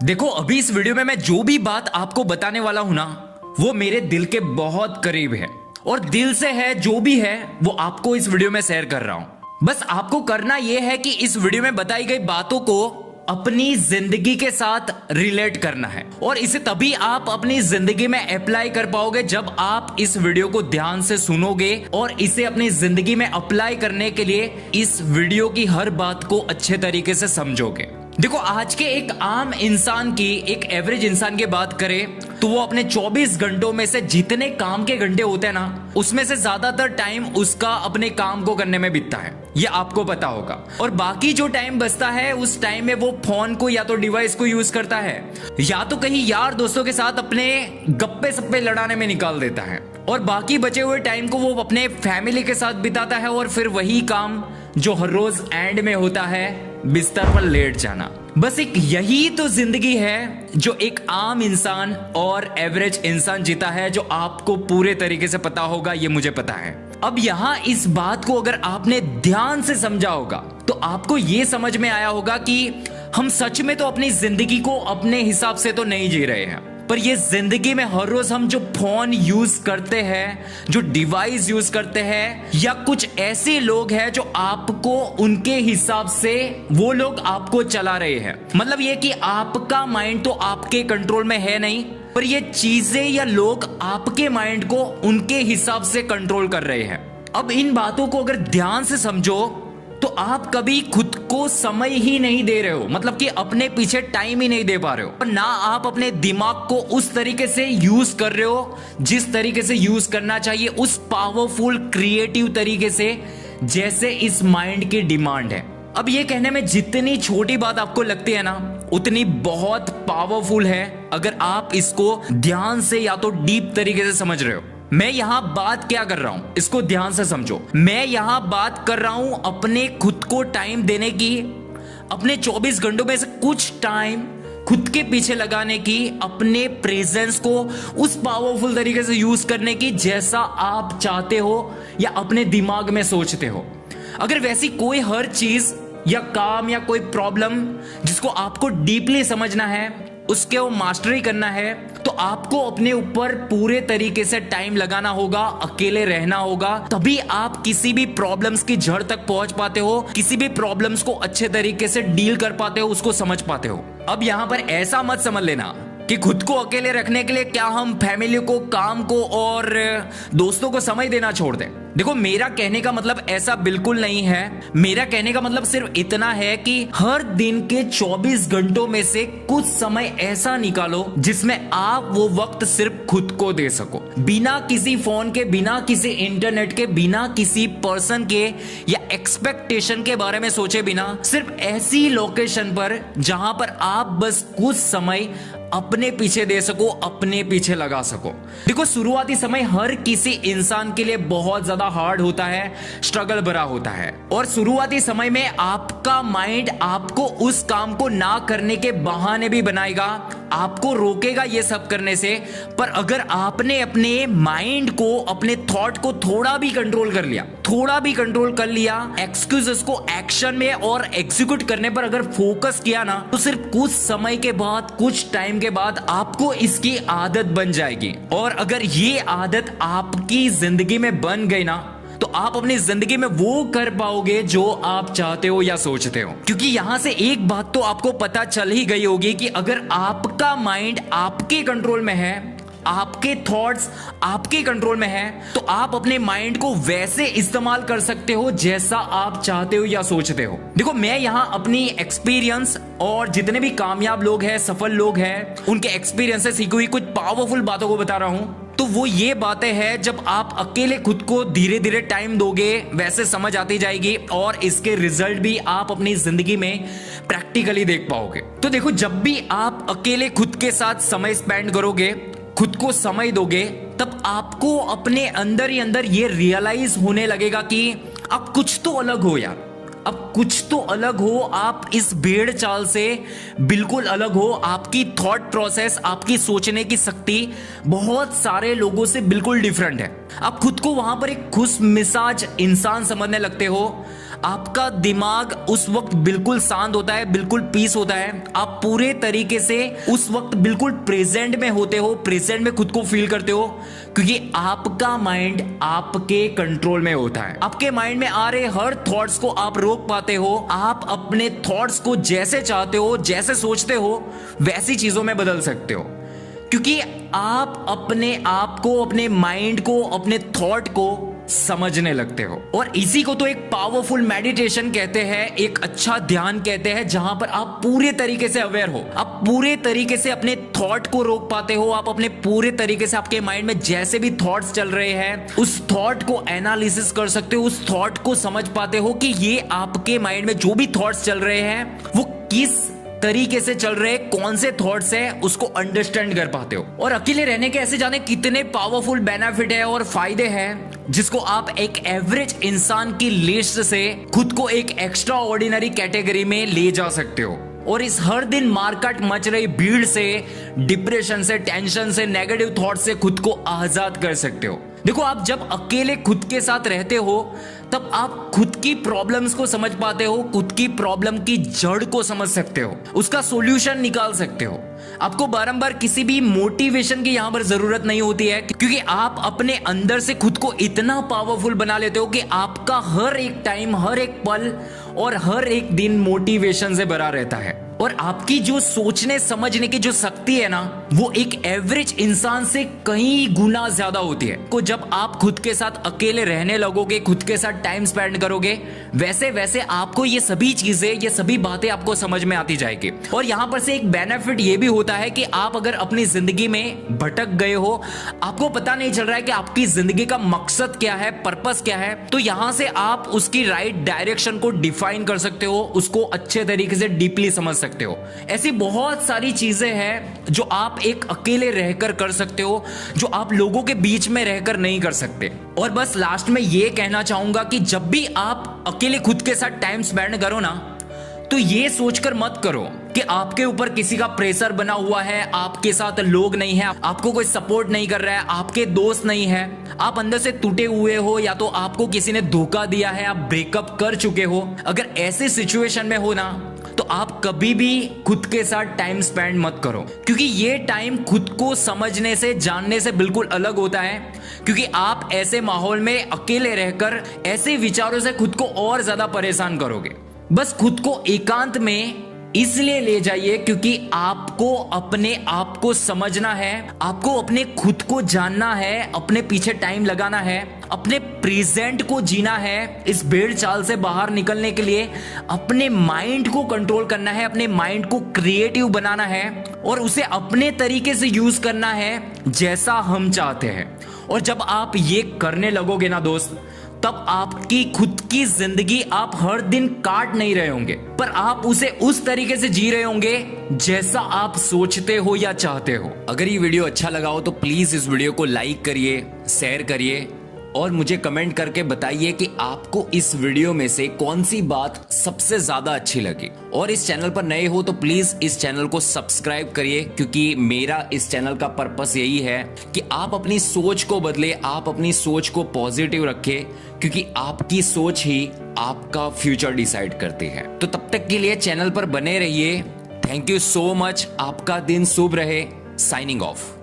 देखो अभी इस वीडियो में मैं जो भी बात आपको बताने वाला हूं ना, वो मेरे दिल के बहुत करीब है और दिल से है। जो भी है वो आपको इस वीडियो में शेयर कर रहा हूं। बस आपको करना यह है कि इस वीडियो में बताई गई बातों को अपनी जिंदगी के साथ रिलेट करना है और इसे तभी आप अपनी जिंदगी में अप्लाई कर पाओगे जब आप इस वीडियो को ध्यान से सुनोगे और इसे अपनी जिंदगी में अप्लाई करने के लिए इस वीडियो की हर बात को अच्छे तरीके से समझोगे। देखो आज के एक आम इंसान की, एक एवरेज इंसान की बात करें तो वो अपने 24 घंटों में से जितने काम के घंटे होते हैं ना, उसमें से ज्यादातर टाइम उसका अपने काम को करने में बीतता है, ये आपको पता होगा। और बाकी जो टाइम बचता है उस टाइम में वो फोन को या तो डिवाइस को यूज करता है या तो कहीं यार दोस्तों के साथ अपने गप्पे सप्पे लड़ाने में निकाल देता है और बाकी बचे हुए टाइम को वो अपने फैमिली के साथ बिताता है और फिर वही काम जो हर रोज एंड में होता है, बिस्तर पर लेट जाना। बस एक यही तो जिंदगी है जो एक आम इंसान और एवरेज इंसान जीता है, जो आपको पूरे तरीके से पता होगा, ये मुझे पता है। अब यहां इस बात को अगर आपने ध्यान से समझा होगा तो आपको यह समझ में आया होगा कि हम सच में तो अपनी जिंदगी को अपने हिसाब से तो नहीं जी रहे हैं, पर ये जिंदगी में हर रोज हम जो फोन यूज करते हैं, जो डिवाइस यूज करते हैं, या कुछ ऐसे लोग हैं जो आपको उनके हिसाब से वो लोग आपको चला रहे हैं। मतलब ये कि आपका माइंड तो आपके कंट्रोल में है नहीं, पर ये चीजें या लोग आपके माइंड को उनके हिसाब से कंट्रोल कर रहे हैं। अब इन बातों को अगर ध्यान से समझो तो आप कभी खुद को समय ही नहीं दे रहे हो, मतलब कि अपने पीछे टाइम ही नहीं दे पा रहे हो, ना आप अपने दिमाग को उस तरीके से यूज कर रहे हो जिस तरीके से यूज करना चाहिए, उस पावरफुल क्रिएटिव तरीके से जैसे इस माइंड की डिमांड है। अब ये कहने में जितनी छोटी बात आपको लगती है ना, उतनी बहुत पावरफुल है अगर आप इसको ध्यान से या तो डीप तरीके से समझ रहे हो। मैं यहां बात क्या कर रहा हूं, इसको ध्यान से समझो। मैं यहां बात कर रहा हूं अपने खुद को टाइम देने की, अपने 24 घंटों में से कुछ टाइम खुद के पीछे लगाने की, अपने प्रेजेंस को उस पावरफुल तरीके से यूज करने की जैसा आप चाहते हो या अपने दिमाग में सोचते हो। अगर वैसी कोई हर चीज या काम या कोई प्रॉब्लम जिसको आपको डीपली समझना है, उसके वो मास्टरी करना है, तो आपको अपने ऊपर पूरे तरीके से टाइम लगाना होगा, अकेले रहना होगा, तभी आप किसी भी प्रॉब्लम्स की जड़ तक पहुंच पाते हो, किसी भी प्रॉब्लम्स को अच्छे तरीके से डील कर पाते हो, उसको समझ पाते हो। अब यहां पर ऐसा मत समझ लेना कि खुद को अकेले रखने के लिए क्या हम फैमिली को, काम को और दोस्तों को समय देना छोड़ दें। देखो मेरा कहने का मतलब ऐसा बिल्कुल नहीं है। मेरा कहने का मतलब सिर्फ इतना है कि हर दिन के 24 घंटों में से कुछ समय ऐसा निकालो जिसमें आप वो वक्त सिर्फ खुद को दे सको, बिना किसी फोन के, बिना किसी इंटरनेट के, बिना किसी पर्सन के या एक्सपेक्टेशन के बारे में सोचे बिना, सिर्फ ऐसी लोकेशन पर जहां पर आप बस कुछ समय अपने पीछे दे सको, अपने पीछे लगा सको। देखो शुरुआती समय हर किसी इंसान के लिए बहुत ज्यादा हार्ड होता है, स्ट्रगल भरा होता है, और शुरुआती समय में आपका माइंड आपको उस काम को ना करने के बहाने भी बनाएगा, आपको रोकेगा ये सब करने से। पर अगर आपने अपने माइंड को, अपने थॉट को थोड़ा भी कंट्रोल कर लिया, एक्सक्यूजेस को एक्शन में और एग्जीक्यूट करने पर अगर फोकस किया ना, तो सिर्फ कुछ समय के बाद, कुछ टाइम के बाद आपको इसकी आदत बन जाएगी। और अगर ये आदत आपकी जिंदगी में बन गई ना, तो आप अपनी जिंदगी में वो कर पाओगे जो आप चाहते हो या सोचते हो। क्योंकि यहां से एक बात तो आपको पता चल ही गई होगी कि अगर आपका माइंड आपके कंट्रोल में है, आपके थॉट्स आपके कंट्रोल में है, तो आप अपने माइंड को वैसे इस्तेमाल कर सकते हो जैसा आप चाहते हो या सोचते हो। देखो मैं यहां अपनी एक्सपीरियंस और जितने भी कामयाब लोग हैं, सफल लोग हैं, उनके एक्सपीरियंस से सीखी हुई कुछ पावरफुल बातों को बता रहा हूं। तो वो ये बातें हैं, जब आप अकेले खुद को धीरे धीरे टाइम दोगे वैसे समझ आती जाएगी और इसके रिजल्ट भी आप अपनी जिंदगी में प्रैक्टिकली देख पाओगे। तो देखो जब भी आप अकेले खुद के साथ समय स्पेंड करोगे, खुद को समय दोगे, तब आपको अपने अंदर ही अंदर ये रियलाइज होने लगेगा कि अब कुछ तो अलग हो यार, अब कुछ तो अलग हो, आप इस भेड़ चाल से बिल्कुल अलग हो, आपकी थॉट प्रोसेस, आपकी सोचने की शक्ति बहुत सारे लोगों से बिल्कुल डिफरेंट है। आप खुद को वहां पर एक खुश मिजाज इंसान समझने लगते हो, आपका दिमाग उस वक्त बिल्कुल शांत होता है, बिल्कुल पीस होता है। आप पूरे तरीके से उस वक्त बिल्कुल प्रेजेंट में होते हो, प्रेजेंट में खुद को फील करते हो, क्योंकि आपका माइंड आपके कंट्रोल में होता है। आपके माइंड में आ रहे हर थॉट्स को आप रोक पाते हो। आप अपने थॉट्स को जैसे चाहते हो, जैसे सोचते हो, वैसी चीजों में बदल सकते हो, क्योंकि आप अपने आप को, अपने माइंड को, अपने थॉट को समझने लगते हो। और इसी को तो एक पावरफुल मेडिटेशन कहते हैं, एक अच्छा ध्यान कहते हैं, जहां पर आप पूरे तरीके से अवेयर हो, आप पूरे तरीके से अपने थॉट को रोक पाते हो। आप अपने पूरे तरीके से आपके माइंड में जैसे भी थॉट्स चल रहे हैं, उस थॉट को एनालिसिस कर सकते हो, उस थॉट को समझ पाते हो कि ये आपके माइंड में जो भी थॉट्स चल रहे हैं वो किस तरीके से चल रहे, कौन से थॉट्स है, उसको अंडरस्टैंड कर पाते हो। और अकेले रहने के ऐसे जाने कितने पावरफुल बेनिफिट है और फायदे हैं, जिसको आप एक एवरेज इंसान की लिस्ट से खुद को एक एक्स्ट्रा ऑर्डिनरी कैटेगरी में ले जा सकते हो। और इस हर दिन मार्केट मच रही भीड़ से, डिप्रेशन से, टेंशन से, नेगेटिव थॉट से खुद को आजाद कर सकते हो। देखो, आप जब अकेले खुद के साथ रहते हो तब आप खुद की प्रॉब्लम्स को समझ पाते हो, खुद की प्रॉब्लम की जड़ को समझ सकते हो, उसका सॉल्यूशन निकाल सकते हो। आपको बारंबार किसी भी मोटिवेशन की यहां पर जरूरत नहीं होती है, क्योंकि आप अपने अंदर से खुद को इतना पावरफुल बना लेते हो कि आपका हर एक टाइम, हर एक पल और हर एक दिन मोटिवेशन से भरा रहता है। और आपकी जो सोचने समझने की जो शक्ति है ना, वो एक एवरेज इंसान से कई गुना ज्यादा होती है। को जब आप खुद के साथ अकेले रहने लगोगे, खुद के साथ टाइम स्पेंड करोगे, वैसे वैसे आपको ये सभी चीजें, ये सभी बातें आपको समझ में आती जाएगी। और यहां पर से एक बेनिफिट ये भी होता है कि आप अगर अपनी जिंदगी में भटक गए हो, आपको पता नहीं चल रहा है कि आपकी जिंदगी का मकसद क्या है, पर्पस क्या है, तो यहां से आप उसकी राइट डायरेक्शन को डिफाइन कर सकते हो, उसको अच्छे तरीके से डीपली समझ सकते हो। ऐसी बहुत सारी चीजें हैं जो आप एक अकेले रहकर कर सकते हो, जो आप लोगों के बीच में रहकर नहीं कर सकते। और बस लास्ट में ये कहना चाहूंगा कि जब भी आप अकेले खुद के साथ टाइम स्पेंड करो ना, तो ये सोचकर मत करो कि आपके ऊपर किसी का प्रेशर बना हुआ है, आपके साथ लोग नहीं है, आपको कोई सपोर्ट नहीं कर रहा है, आपके दोस्त नहीं है, आप अंदर से टूटे हुए हो, या तो आपको किसी ने धोखा दिया है, आप ब्रेकअप कर चुके हो। अगर ऐसे सिचुएशन में हो ना, तो आप कभी भी खुद के साथ टाइम स्पेंड मत करो, क्योंकि ये टाइम खुद को समझने से, जानने से बिल्कुल अलग होता है। क्योंकि आप ऐसे माहौल में अकेले रहकर ऐसे विचारों से खुद को और ज्यादा परेशान करोगे। बस खुद को एकांत में इसलिए ले जाइए क्योंकि आपको अपने आप को समझना है, आपको अपने खुद को जानना है, अपने पीछे टाइम लगाना है, अपने प्रेजेंट को जीना है। इस भेड़ चाल से बाहर निकलने के लिए अपने माइंड को कंट्रोल करना है, अपने माइंड को क्रिएटिव बनाना है और उसे अपने तरीके से यूज करना है जैसा हम चाहते हैं। और जब आप ये करने लगोगे ना दोस्त, तब आपकी खुद की जिंदगी आप हर दिन काट नहीं रहे होंगे, पर आप उसे उस तरीके से जी रहे होंगे जैसा आप सोचते हो या चाहते हो। अगर ये वीडियो अच्छा लगा हो तो प्लीज इस वीडियो को लाइक करिए, शेयर करिए और मुझे कमेंट करके बताइए कि आपको इस वीडियो में से कौन सी बात सबसे ज्यादा अच्छी लगी। और इस चैनल पर नए हो तो प्लीज इस चैनल को सब्सक्राइब करिए, क्योंकि मेरा इस चैनल का पर्पस यही है कि आप अपनी सोच को बदले, आप अपनी सोच को पॉजिटिव रखें, क्योंकि आपकी सोच ही आपका फ्यूचर डिसाइड करती है। तो तब तक के लिए चैनल पर बने रहिए। Thank you so much. आपका दिन शुभ रहे। Signing off.